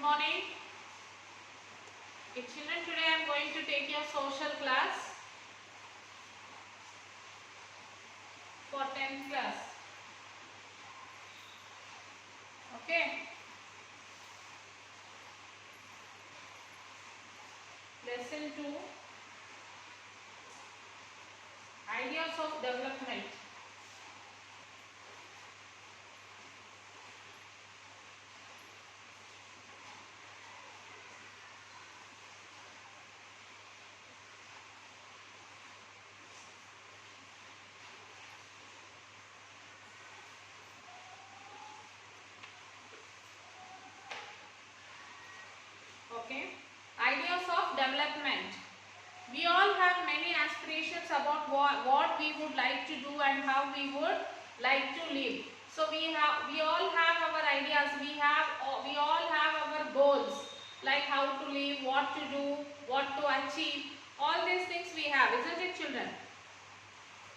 Good morning. Okay, children, today I am going to take your social class for 10th class. Okay. Lesson 2. Ideas of development. Okay. Ideas of development. We all have many aspirations about what we would like to do and how we would like to live. So we all have our ideas. We all have our goals, like how to live, what to do, what to achieve. All these things we have, isn't it, children?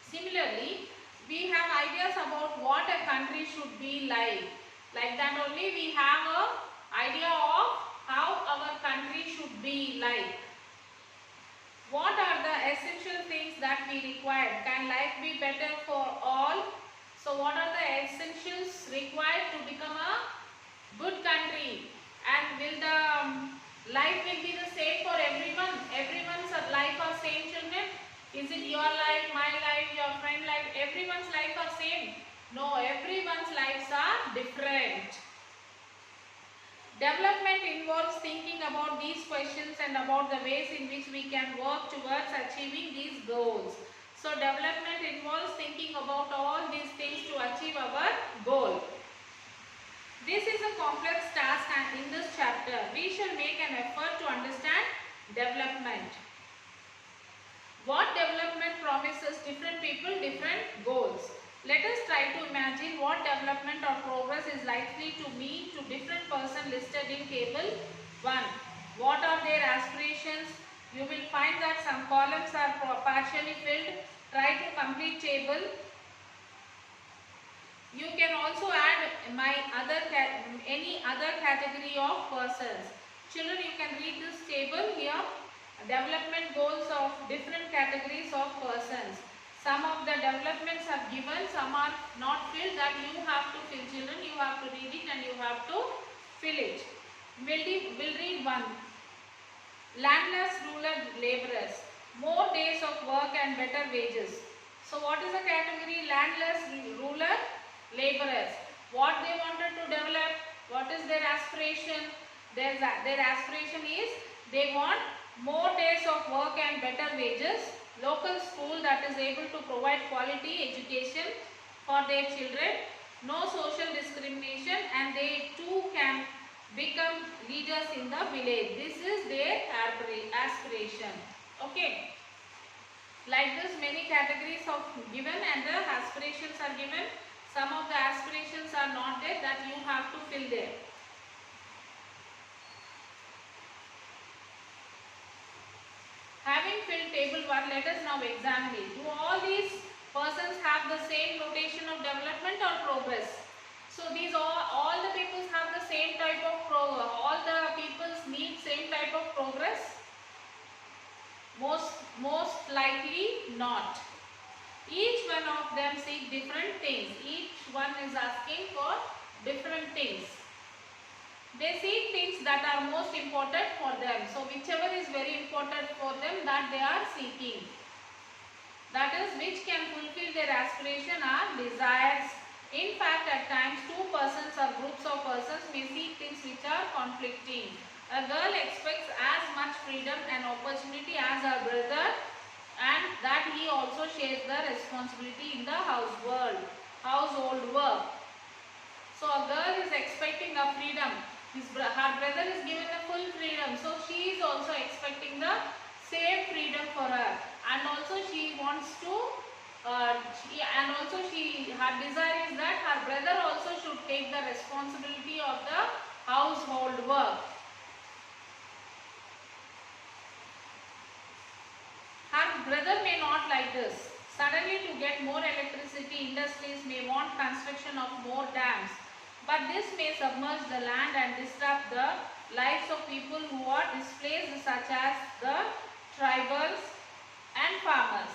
Similarly, we have ideas about what a country should be like. Like that only we have a idea of how our country should be like. What are the essential things that we require? Can life be better for all? So what are the essentials required to become a good country? And will the life will be the same for everyone? Everyone's life are same, children? Is it your life, my life, your friend life? Everyone's life are same? No, everyone's lives are different. Development involves thinking about these questions and about the ways in which we can work towards achieving these goals. So development involves thinking about all these things to achieve our goal. This is a complex task, and in this chapter we shall make an effort to understand development. What development promises different people different goals. Let us try to imagine what development or progress is likely to mean to different persons listed in table 1. What are their aspirations? You will find that some columns are partially filled. Try to complete table. You can also add any other category of persons. Children, you can read this table here. Development goals of different categories of persons. Some of the developments are given, some are not filled. That you have to fill, children. You have to read it and you have to fill it. We'll read one. Landless rural laborers. More days of work and better wages. So what is the category? Landless rural laborers. What they wanted to develop? What is their aspiration? Their aspiration is they want more days of work and better wages. Local school that is able to provide quality education for their children. No social discrimination, and they too can become leaders in the village. This is their aspiration. Okay. Like this, many categories of given and the aspirations are given. Some of the aspirations are not there, that you have to fill there. Having filled table 1, let us now examine it. Do all these persons have the same notation of development or progress? So these all the peoples have the same type of progress. All the peoples need same type of progress? Most likely not. Each one of them seek different things. Each one is asking for different things. They seek things that are most important for them. So whichever is very important for them, that they are seeking. That is, which can fulfill their aspiration or desires. In fact, at times two persons or groups of persons may seek things which are conflicting. A girl expects as much freedom and opportunity as her brother, and that he also shares the responsibility in the household work. So a girl is expecting a freedom. Her brother is given the full freedom, so she is also expecting the same freedom for her, and also she wants to her desire is that her brother also should take the responsibility of the household work. Her brother may not like this. Suddenly, to get more electricity, industries may want construction of more dams. But this may submerge the land and disrupt the lives of people who are displaced, such as the tribals and farmers.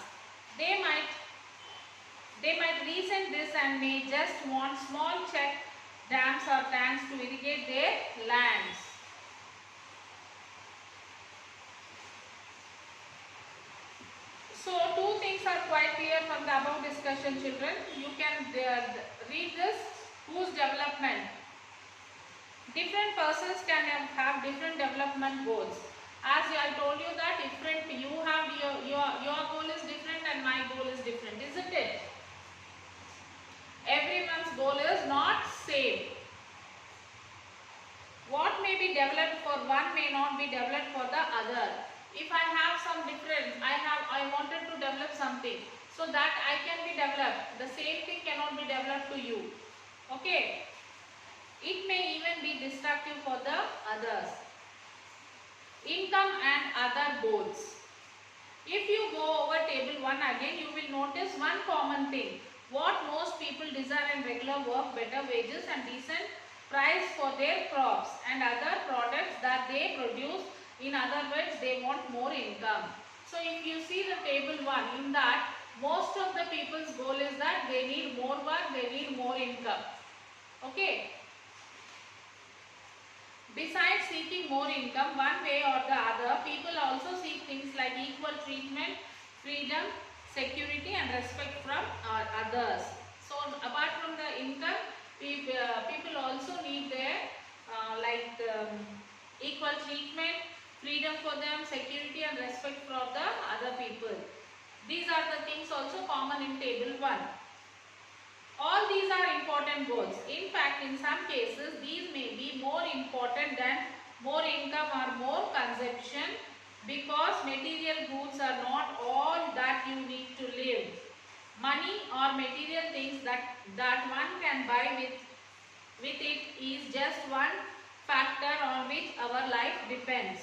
They might resent this and may just want small check dams or tanks to irrigate their lands. So two things are quite clear from the above discussion, children. You can read this. Whose development? Different persons can have different development goals. As I told you that different, you have your goal is different and my goal is different, isn't it? Everyone's goal is not same. What may be developed for one may not be developed for the other. If I have some difference, I wanted to develop something, so that I can be developed. The same thing cannot be developed to you. Okay. It may even be destructive for the others. Income and other goals. If you go over table 1 again, you will notice one common thing. What most people desire in regular work, better wages and decent price for their crops and other products that they produce. In other words, they want more income. So if you see the table 1, in that most of the people's goal is that they need more work, they need more income. Okay. Besides seeking more income, one way or the other, people also seek things like equal treatment, freedom, security and respect from others. So apart from the income, people also need their equal treatment, freedom for them, security and respect from the other people. These are the things also common in table 1. All these are important goals. In fact, in some cases, these may be more important than more income or more consumption, because material goods are not all that you need to live. Money or material things that one can buy with it is just one factor on which our life depends.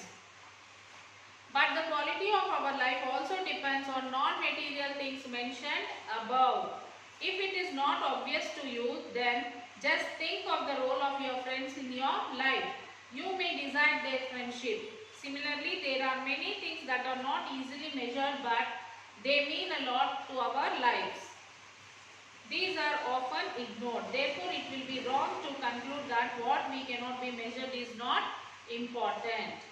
But the quality of our life also depends on non-material things mentioned above. If it is not obvious to you, then just think of the role of your friends in your life. You may desire their friendship. Similarly, there are many things that are not easily measured, but they mean a lot to our lives. These are often ignored. Therefore, it will be wrong to conclude that what we cannot be measured is not important.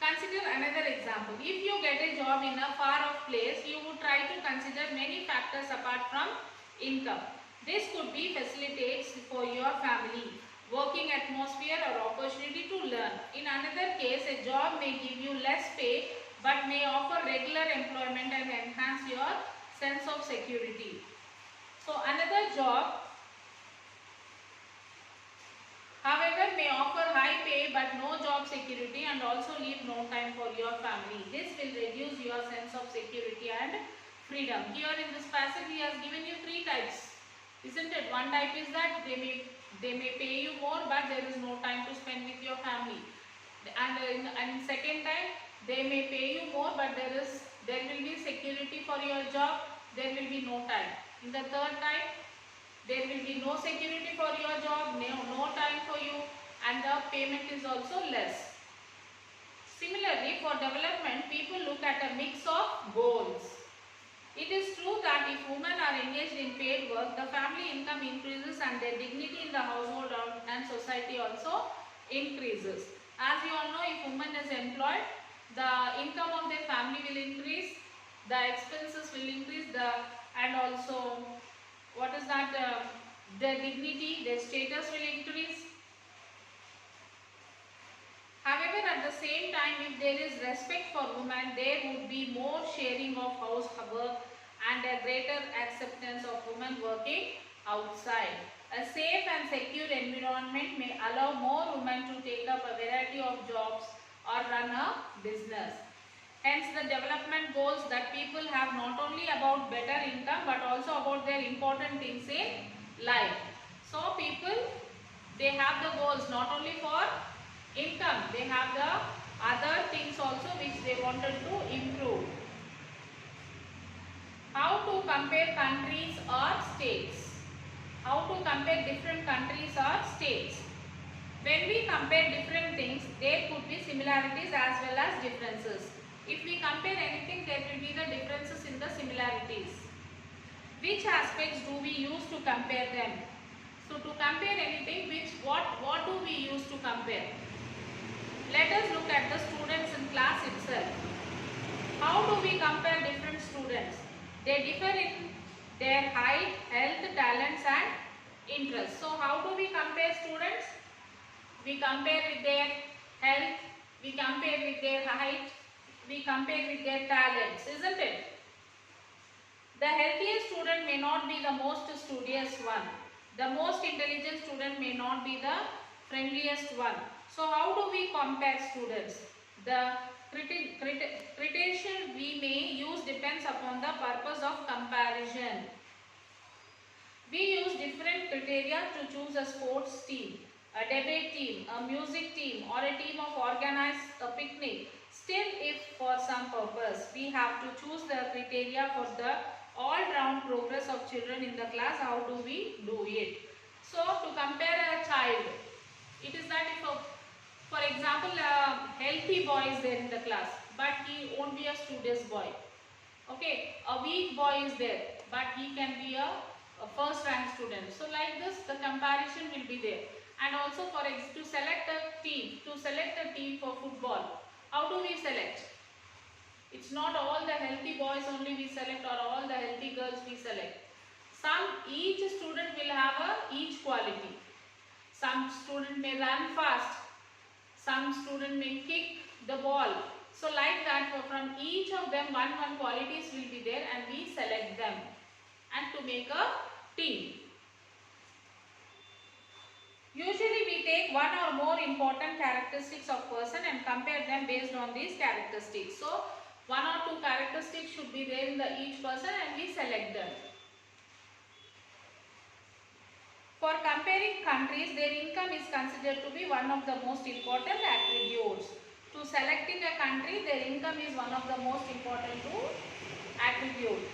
Consider another example. If you get a job in a far-off place, you would try to consider many factors apart from income. This could be facilitates for your family, working atmosphere or opportunity to learn. In another case, a job may give you less pay but may offer regular employment and enhance your sense of security. So another job, however, may offer high pay but no job security and also leave no time for your family. This will reduce your sense of security and freedom. Here in this passage, he has given you 3 types, isn't it? One type is that they may pay you more but there is no time to spend with your family. And second time, they may pay you more but there will be security for your job, there will be no time. In the third type, there will be no security for your job, no time for you, and the payment is also less. Similarly, for development, people look at a mix of goals. It is true that if women are engaged in paid work, the family income increases and their dignity in the household and society also increases. As you all know, if woman is employed, the income of their family will increase, the expenses will increase, and also what is that, their dignity, their status will increase. However, at the same time, if there is respect for women, there would be more sharing of house work and a greater acceptance of women working outside. A safe and secure environment may allow more women to take up a variety of jobs or run a business. Hence, the development goals that people have not only about better income but also about their important things in life. So, people, they have the goals not only for income, they have the other things also which they wanted to improve. How to compare countries or states? How to compare different countries or states? When we compare different things, there could be similarities as well as differences. If we compare anything, there will be the differences in the similarities. Which aspects do we use to compare them? So to compare anything, what do we use to compare? Let us look at the students in class itself. How do we compare different students? They differ in their height, health, talents and interests. So how do we compare students? We compare with their health, we compare with their height, we compare with their talents, isn't it? The healthiest student may not be the most studious one. The most intelligent student may not be the friendliest one. So how do we compare students? The criterion we may use depends upon the purpose of comparison. We use different criteria to choose a sports team, a debate team, a music team or a team of organized a picnic. Still, if for some purpose we have to choose the criteria for the all-round progress of children in the class, how do we do it? So, to compare a child, it is that if for example a healthy boy is there in the class but he won't be a studious boy. Okay, a weak boy is there but he can be a first rank student. So like this the comparison will be there. And also to select a team for football, how do we select? It's not all the healthy boys only we select or all the healthy girls we select. Each student will have each quality. Some student may run fast, some student may kick the ball. So like that from each of them one qualities will be there and we select them and to make a team. Usually we take one or more important characteristics of person and compare them based on these characteristics. So one or two characteristics should be there in each person and we select them. For comparing countries, their income is considered to be one of the most important attributes. To selecting a country, their income is one of the most important attributes.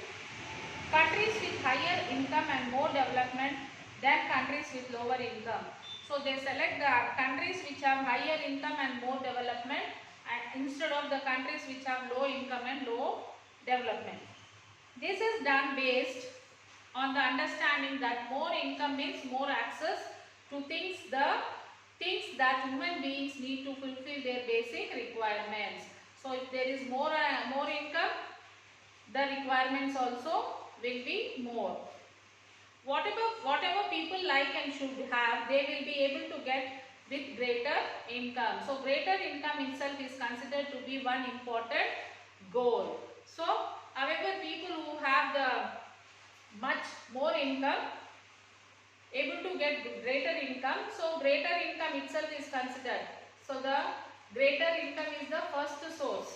Countries with higher income and more development than countries with lower income. So they select the countries which have higher income and more development instead of the countries which have low income and low development. This is done based on the understanding that more income means more access to things that human beings need to fulfill their basic requirements. So if there is more income, the requirements also will be more. Whatever people like and should have, they will be able to get with greater income. So greater income itself is considered to be one important goal. So however, people who have the much more income able to get greater income, so greater income itself is considered. So the greater income is the first source.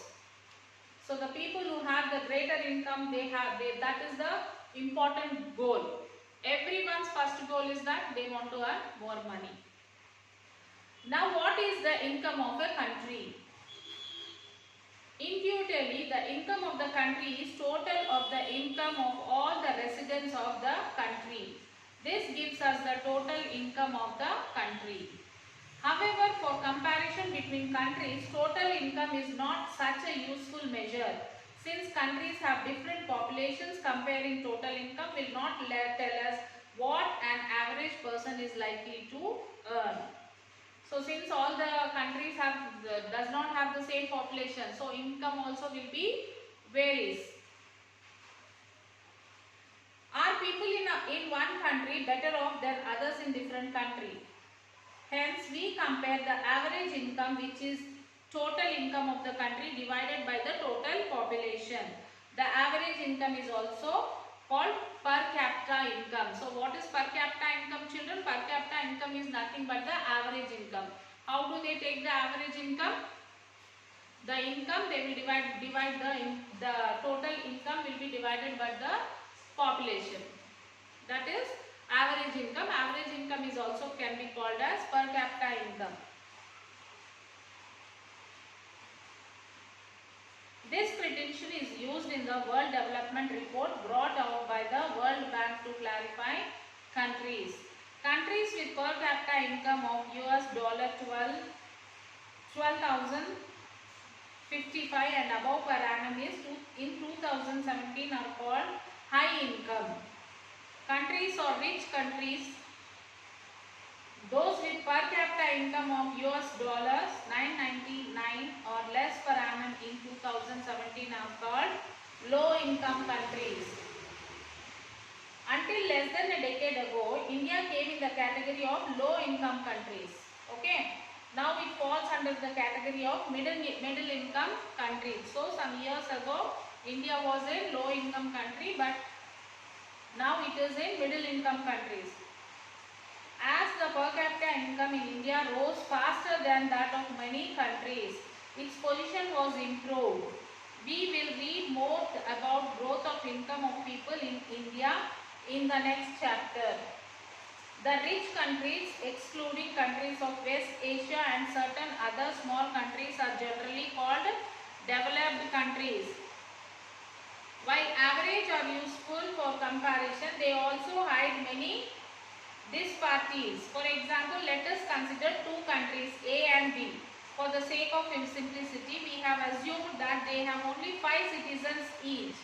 So the people who have the greater income, that is the important goal. Everyone's first goal is that they want to earn more money. Now what is the income of a country? Intuitively, the income of the country is total of the income of all the residents of the country. This gives us the total income of the country. However, for comparison between countries, total income is not such a useful measure. Since countries have different populations, comparing total income will not tell us what an average person is likely to earn. So since all the countries does not have the same population, so income also will be varies. Are people in one country better off than others in different country? Hence we compare the average income, which is total income of the country divided by the total population. The average income is also called per capita income. So what is per capita income, children? Per capita income is nothing but the average income. How do they take the average income? The income they will divide the total income will be divided by the population. That is average income. Average income is also can be called as per capita income. This pretension is used in the World Development Report brought out by the World Bank to clarify countries. Countries with per capita income of $12,055 and above per annum is in 2017 are called high income. Countries or rich countries, those with per capita income of $999 or less per annum in 2017 are called low income countries. Until less than a decade ago, India came in the category of low income countries. Okay. Now it falls under the category of middle income countries. So some years ago, India was a low income country, but now it is a middle income countries. As the per capita income in India rose faster than that of many countries, its position was improved. We will read more about growth of income of people in India in the next chapter. The rich countries, excluding countries of West Asia and certain other small countries, are generally called developed countries. While average are useful for comparison, they also hide many disparities. For example, let us consider two countries A and B. For the sake of simplicity, we have assumed that they have only 5 citizens each.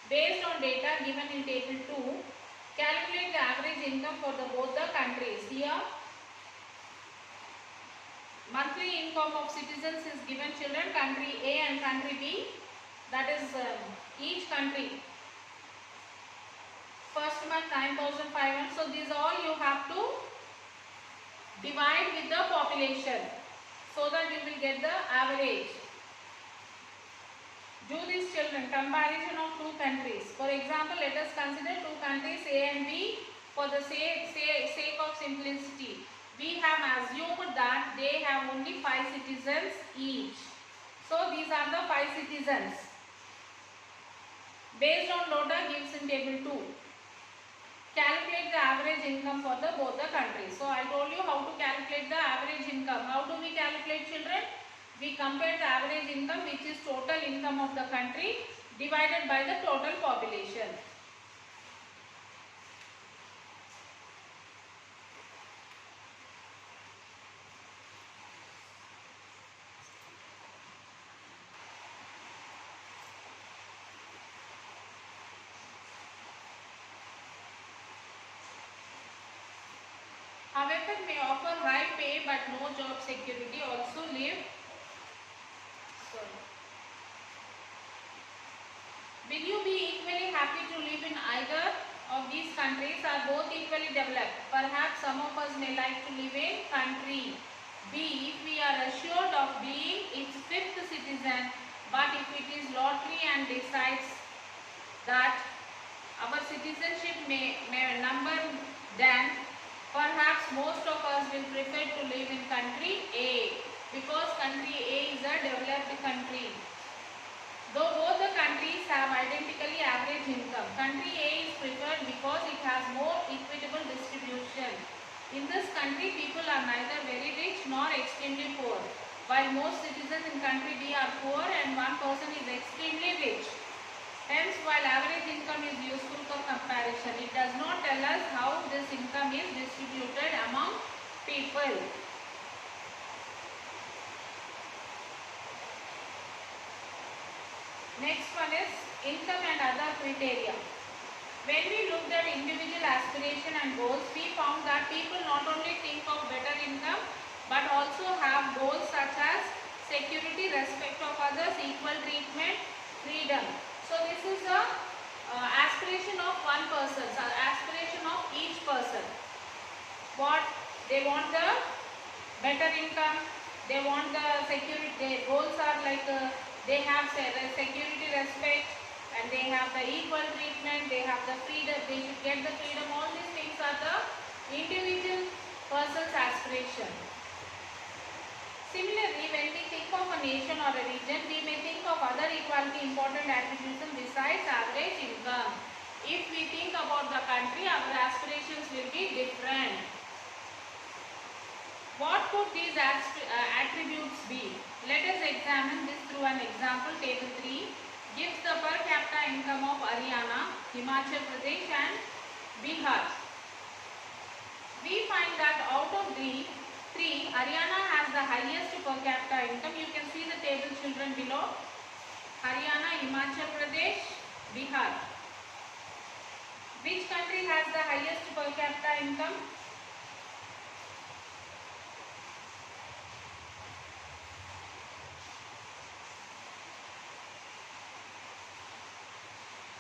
Based on data given in table 2, calculate the average income for both the countries. Here, monthly income of citizens is given, children, country A and country B, that is each country. First month 9,500. So these all you have to divide with the population so that you will get the average. Do this, children, comparison of two countries. For example, let us consider two countries A and B. For the sake of simplicity, we have assumed that they have only 5 citizens each. So these are the 5 citizens based on data gives in table 2. Calculate the average income for both the countries. So I told you how to calculate the average income. How do we calculate, children? We compare the average income, which is total income of the country, divided by the total population. However, may offer high pay but no job security. Also live. Will you be equally happy to live in either of these countries? Are both equally developed? Perhaps some of us may like to live in country B if we are assured of being its 5th citizen, but if it is lottery and decides that our citizenship may number, then perhaps most of us will prefer to live in country A, because country A is a developed country. Though both the countries have identically average income, country A is preferred because it has more equitable distribution. In this country, people are neither very rich nor extremely poor, while most citizens in country B are poor and one person is extremely rich. Hence, while average income is useful for comparison, it does not tell us how this income is distributed among people. Next one is income and other criteria. When we looked at individual aspiration and goals, we found that people not only think of better income but also have goals such as security, respect of others, equal treatment, freedom. So this is a aspiration of one person, aspiration of each person. What they want, the better income, they want the security. Their goals are like they have security, respect, and they have the equal treatment, they have the freedom, they should get the freedom. All these things are the individual person's aspiration. Similarly, when we think of a nation or a region, we may think of other equally important attributes besides average income. If we think about the country, our aspirations will be different. What could these attributes be? Let us examine this through an example. Table 3 gives the per capita income of Haryana, Himachal Pradesh and Bihar. we find that out of the three, Haryana has the highest per capita income. You can see the table, children, below. Haryana, Himachal Pradesh, Bihar. Which country has the highest per capita income?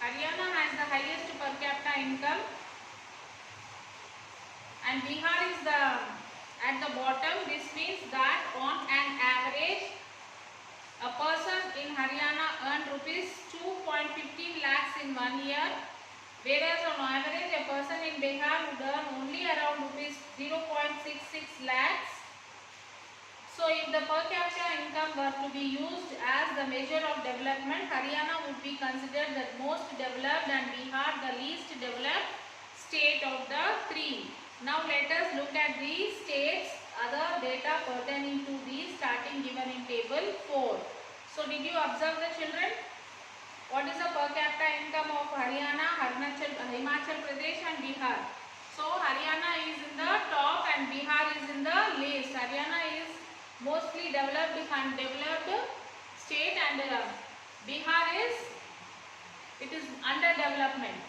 Haryana has the highest per capita income, and Bihar is at the bottom. This means that on an average, a person in Haryana earned rupees 2.15 lakhs in 1 year, whereas on average a person in Bihar would earn only around rupees 0.66 lakhs. So if the per capita income were to be used as the measure of development, Haryana would be considered the most developed and Bihar the least developed state of the three. Now let us look at the states, other data pertaining to the starting given in table 4. So did you observe the children? What is the per capita income of Haryana, Himachal Pradesh and Bihar? So Haryana is in the top and Bihar is in the least. Haryana is mostly developed and developed state, and Bihar is under development.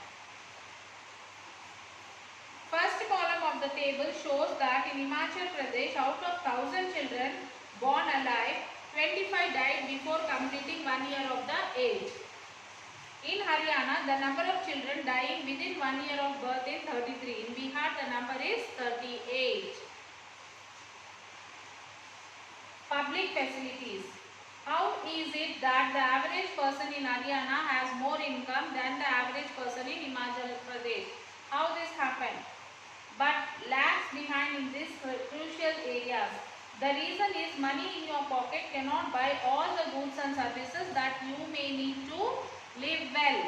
First column of the table shows that in Himachal Pradesh, out of 1000 children born alive, 25 died before completing 1 year of the age. In Haryana, the number of children dying within 1 year of birth is 33. In Bihar, the number is 38. Public facilities. How is it that the average person in Haryana has more income than the average person in Himachal Pradesh? How this happened? But lags behind in these crucial areas. The reason is money in your pocket cannot buy all the goods and services that you may need to live well.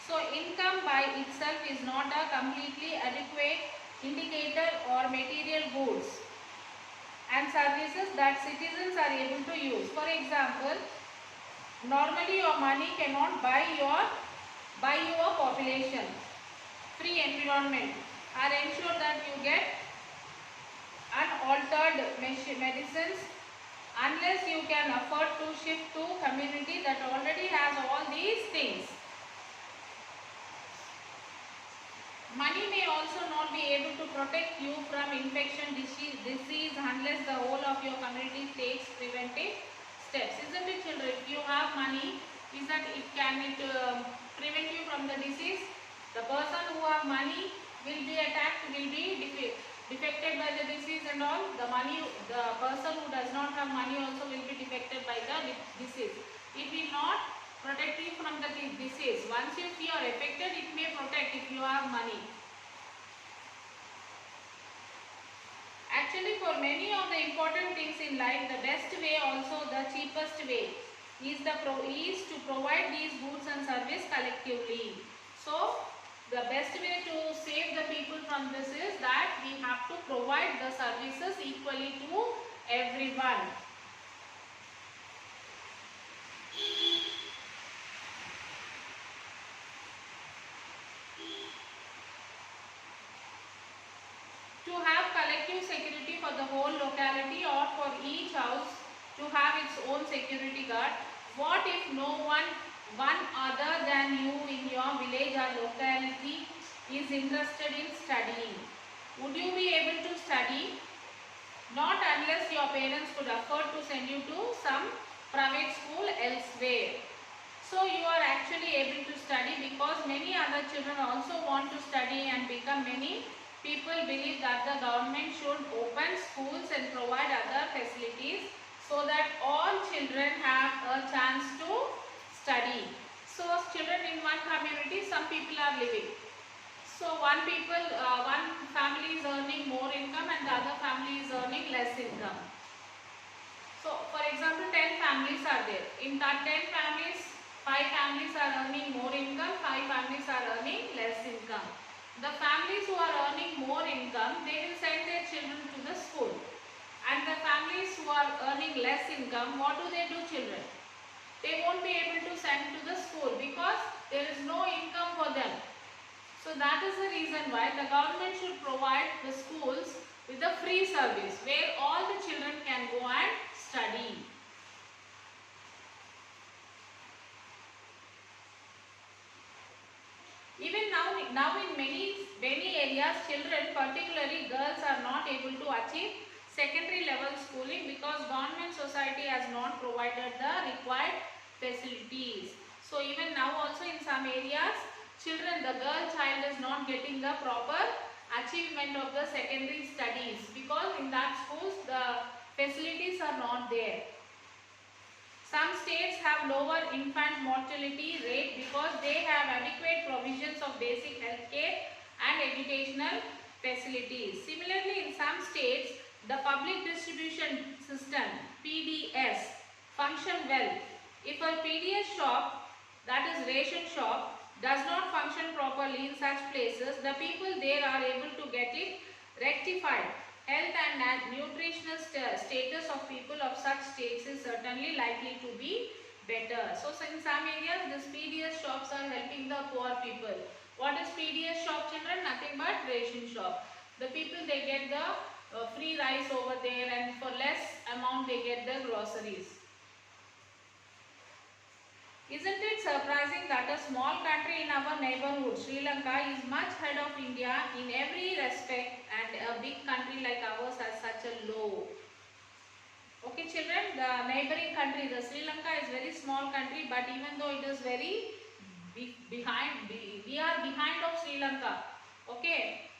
So income by itself is not a completely adequate indicator or material goods and services that citizens are able to use. For example, normally your money cannot buy your population, free environment, or ensure that you get unaltered medicines unless you can afford to shift to community that already has all these things. Money may also not be able to protect you from infection, disease unless the whole of your community takes preventive steps. Isn't it, children? If you have money, is that it prevent you from the disease? The person who have money will be attacked, will be defected by the disease and all. The person who does not have money also will be defected by the disease. It will not protect you from the disease. Once if you are affected, it may protect if you have money. Actually, for many of the important things in life, the best way, also the cheapest way, is to provide these goods and service collectively. So the best way to save the people from this is that we have to provide the services equally to everyone. To have collective security for the whole locality or for each house to have its own security guard. What if no one other than you in your village or locality is interested in studying? Would you be able to study? Not unless your parents could afford to send you to some private school elsewhere. So you are actually able to study because many other children also want to study and become many. People believe that the government should open schools and provide other facilities so that all children have a chance to study. So children in one community, some people are living. So one family is earning more income and the other family is earning less income. So for example, 10 families are there. In that 10 families, 5 families are earning more income, 5 families are earning less income. The families who are earning more income, they will send their children to the school. And the families who are earning less income, what do, children? They won't be able to send to the school because there is no income for them. So that is the reason why the government should provide the schools with a free service where all the children can go and study. Even now in many areas, children, particularly girls, are not able to achieve secondary level schooling because government society has not provided the required facilities. So even now also in some areas, children, the girl child is not getting the proper achievement of the secondary studies because in that schools the facilities are not there. Some states have lower infant mortality rate because they have adequate provisions of basic health care and educational facilities. Similarly, in some states, the public distribution system PDS function well. If a PDS shop, that is ration shop, does not function properly in such places, the people there are able to get it rectified. Health and nutritional status of people of such states is certainly likely to be better. So in some areas, these PDS shops are helping the poor people. What is PDS shop, children? Nothing but ration shop. The people, they get the free rice over there, and for less amount they get the groceries. Isn't it surprising that a small country in our neighborhood, Sri Lanka, is much ahead of India in every respect, and a big country like ours has such a low? Okay children, the neighboring country, the Sri Lanka is very small country, but even though it is very behind, we are behind of Sri Lanka. Okay.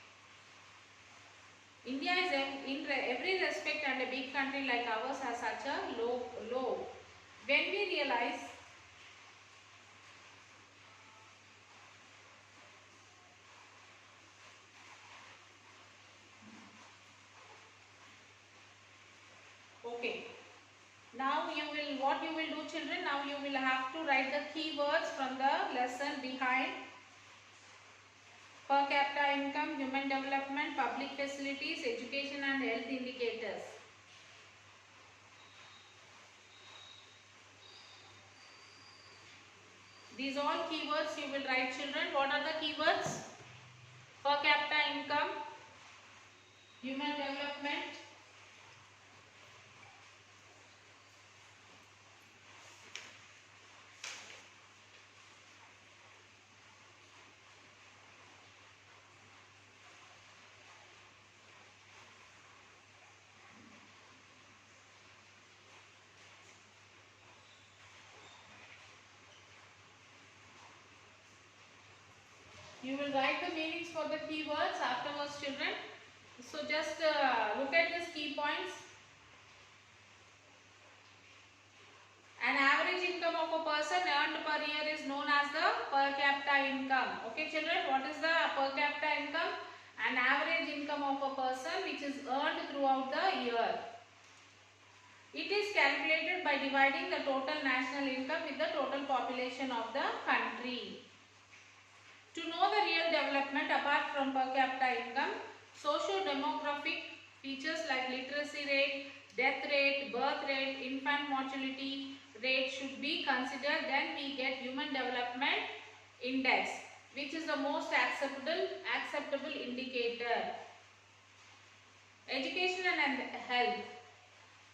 India is in every respect and a big country like ours has such a low. When we realize okay. Now what you will do children, now you will have to write the keywords from the lesson behind: per capita income, human development, public facilities, education and health indicators. These all keywords you will write children. What are the keywords? Per capita income, human development, you will write the meanings for the keywords afterwards children. So just look at these key points. An average income of a person earned per year is known as the per capita income. Okay children, what is the per capita income? An average income of a person which is earned throughout the year. It is calculated by dividing the total national income with the total population of the country. To know the real development apart from per capita income, socio-demographic features like literacy rate, death rate, birth rate, infant mortality rate should be considered. Then we get human development index, which is the most acceptable indicator. Education and health.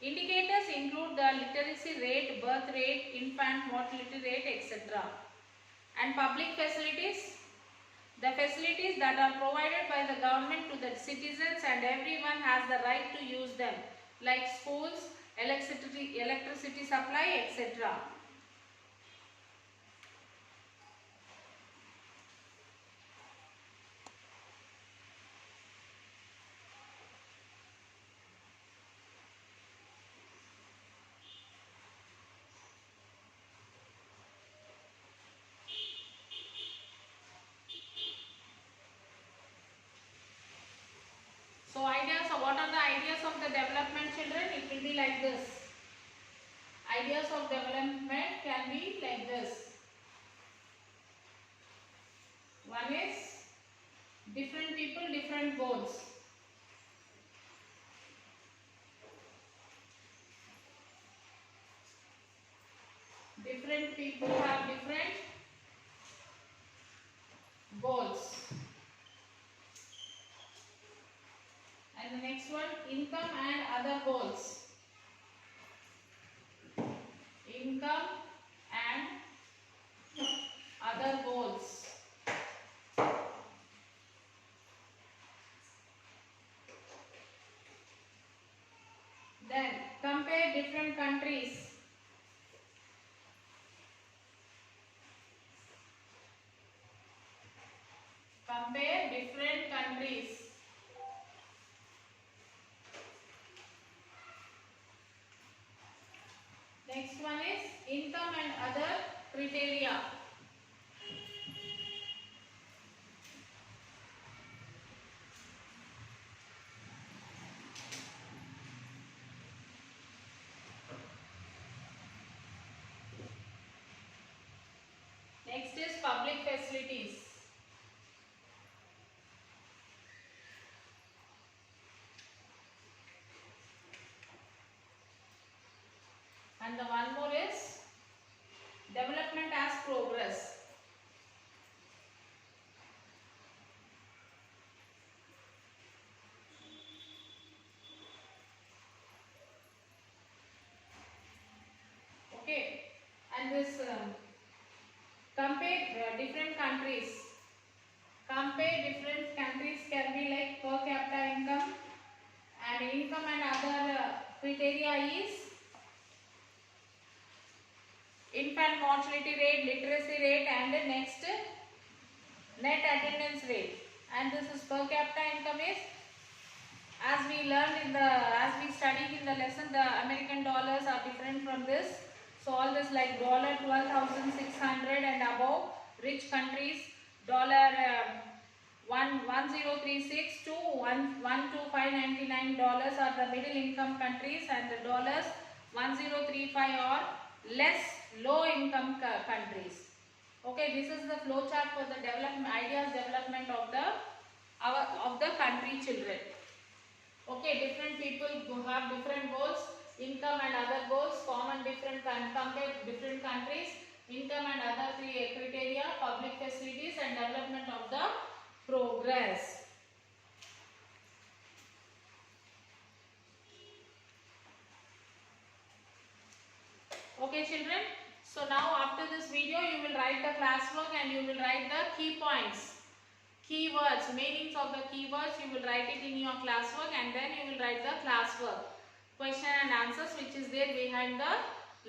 Indicators include the literacy rate, birth rate, infant mortality rate, etc. And public facilities. The facilities that are provided by the government to the citizens and everyone has the right to use them, like schools, electricity supply, etc. So ideas, what are the ideas of the development children? It will be like this. Ideas of development can be like this. One is different people, different goals. Different people have different goals. one, income and other goals. Income and other goals. Then compare different countries. Compare different countries. Next one is income and other criteria. Next is public facilities. And the one more is development as progress. Okay, and this compare different countries. Compare different countries can be like per capita income, and income and other criteria is infant mortality rate, literacy rate, and the next net attendance rate. And this is per capita income is, as we learned in the, as we studied in the lesson, the American dollars are different from this. So all this like $12,600 and above, rich countries, $1036 to $125.99 are the middle income countries, and the $1035 are less low income countries. Okay, this is the flow chart for the development of the country children. Okay, different people who have different goals, income and other goals, common different compare different countries, income and other criteria, public facilities, and development of the progress. Okay children, so now after this video you will write the classwork and you will write the key points, keywords, meanings of the keywords. You will write it in your classwork, and then you will write the classwork, question and answers which is there behind the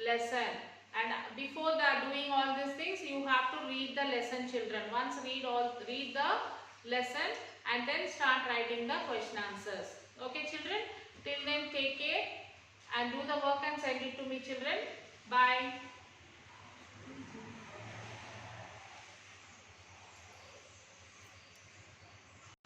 lesson. And before that doing all these things, you have to read the lesson children. Once read the lesson and then start writing the question answers. Okay children, till then take care and do the work and send it to me children. Bye.